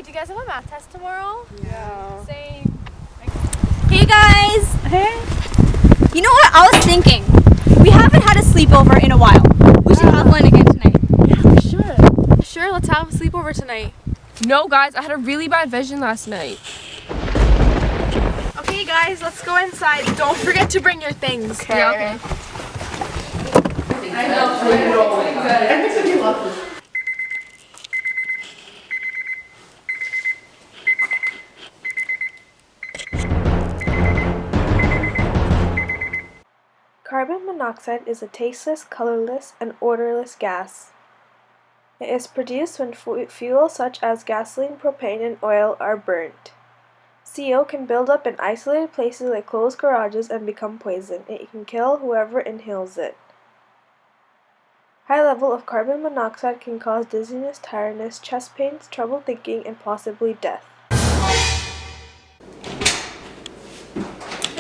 do you guys have a math test tomorrow? Yeah. Same. Hey guys! Hey. You know what? I was thinking. We haven't had a sleepover in a while. We should have one again tonight. Yeah, we should. Sure, let's have a sleepover tonight. No, guys, I had a really bad vision last night. Okay, guys, let's go inside. Don't forget to bring your things. Okay. Yeah, okay. I know. I think you love this. Carbon monoxide is a tasteless, colorless, and odorless gas. It is produced when fuel such as gasoline, propane, and oil are burnt. CO can build up in isolated places like closed garages and become poison. It can kill whoever inhales it. High level of carbon monoxide can cause dizziness, tiredness, chest pains, trouble thinking, and possibly death.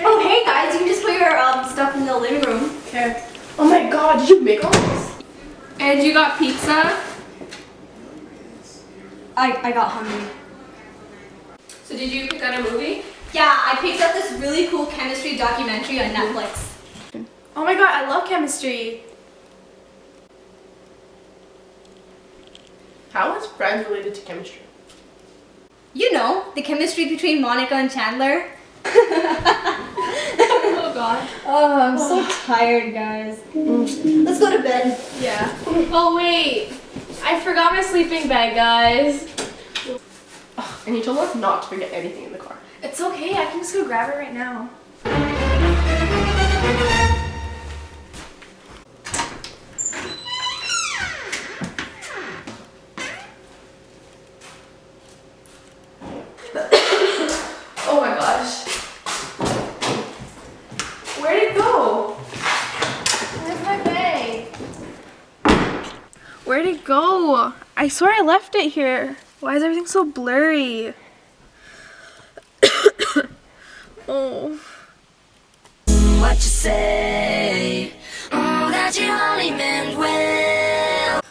Oh, hey guys, you can just put your stuff in the living room. Okay. Oh my god, did you make all this? And you got pizza? I got hungry. So did you pick out a movie? Yeah, I picked up this really cool chemistry documentary on Netflix. Oh my god, I love chemistry. How is friends related to chemistry? You know, the chemistry between Monica and Chandler. Oh god. Oh, I'm so tired, guys. Let's go to bed. Yeah. Oh wait, I forgot my sleeping bag, guys. And he told us not to forget anything in the car. It's okay, I can just go grab it right now. Oh my gosh. Where'd it go? Where's my bag? Where'd it go? I swear I left it here. Why is everything so blurry? Oh. What you say? Oh, that you only meant well.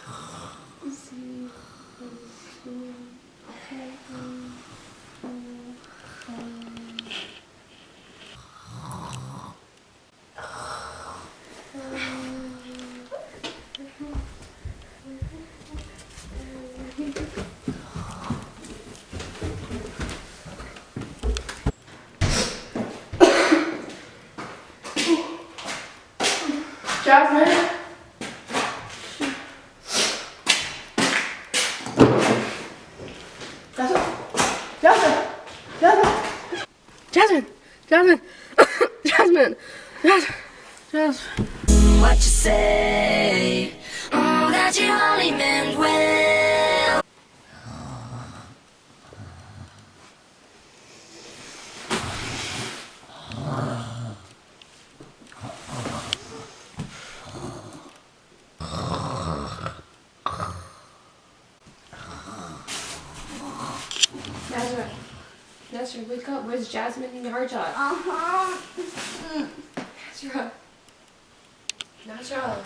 Jasmine? Jasmine! Jasmine! Jasmine! Jasmine! What you say? Oh, that you only meant well. Nasra, wake up. Where's Jasmine and Harjot? Nasra. Nasra.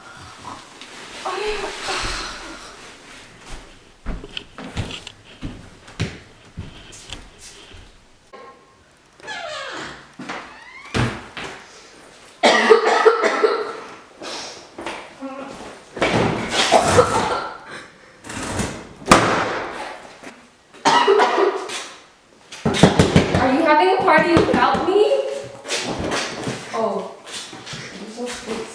Are you having a party without me? Oh. I'm so sweet.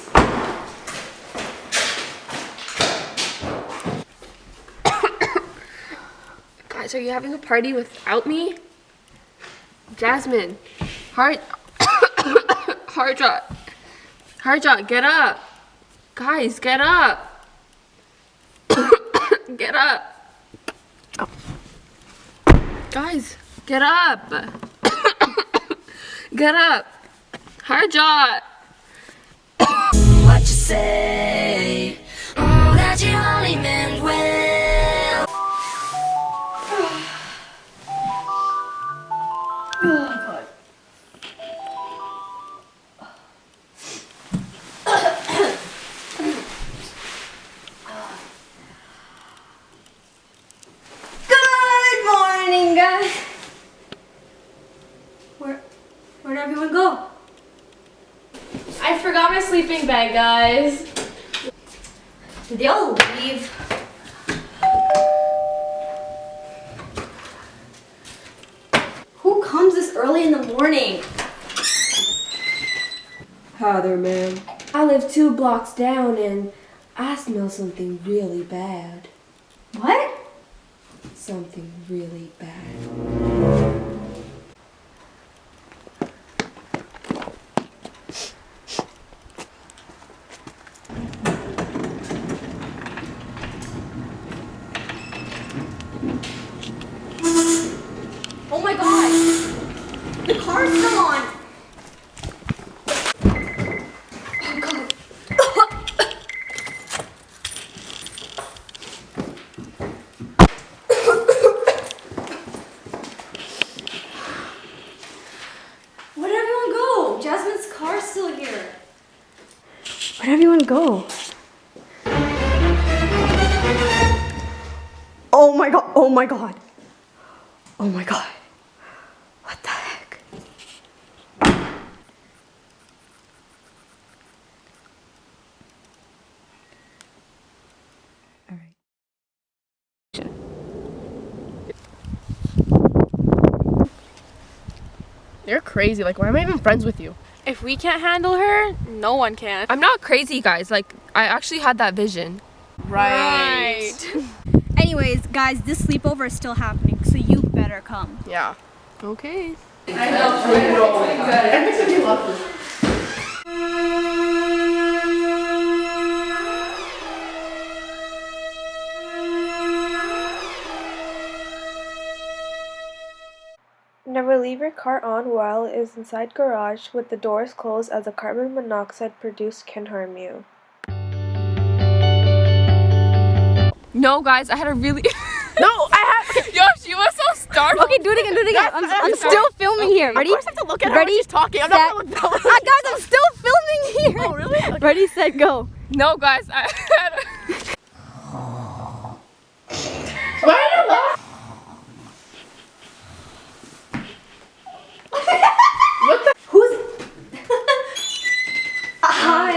Guys, are you having a party without me? Jasmine. Harjot. Harjot, get up. Guys, get up. Get up. Guys, get up. Get up. Harjot. What you say? Oh, that you only meant well. Good morning, my sleeping bag, guys. Did they all leave? Who comes this early in the morning? Hi there, ma'am. I live 2 blocks down and I smell something really bad. What? Something really bad. Oh my god! The car's still on! Oh god. Where did everyone go? Jasmine's car's still here. Where'd everyone go? Oh my god, oh my god. Oh my god. What the heck? You're crazy. Like, why am I even friends with you? If we can't handle her, no one can. I'm not crazy, guys. Like, I actually had that vision. Right. Anyways, guys, this sleepover is still happening, so you better come. Yeah. Okay. Never leave your car on while it is inside garage with the doors closed as the carbon monoxide produced can harm you. No, guys, I had a really. No, I have. Yo, she was so startled. Okay, do it again. I'm still filming here. Ready? Of course I have to look at her Ready? when she's talking. I'm set. not gonna look down. Guys, I'm still filming here. Oh, really? Okay. Ready, set, go. No, guys, I had. Why are you laughing? Hi.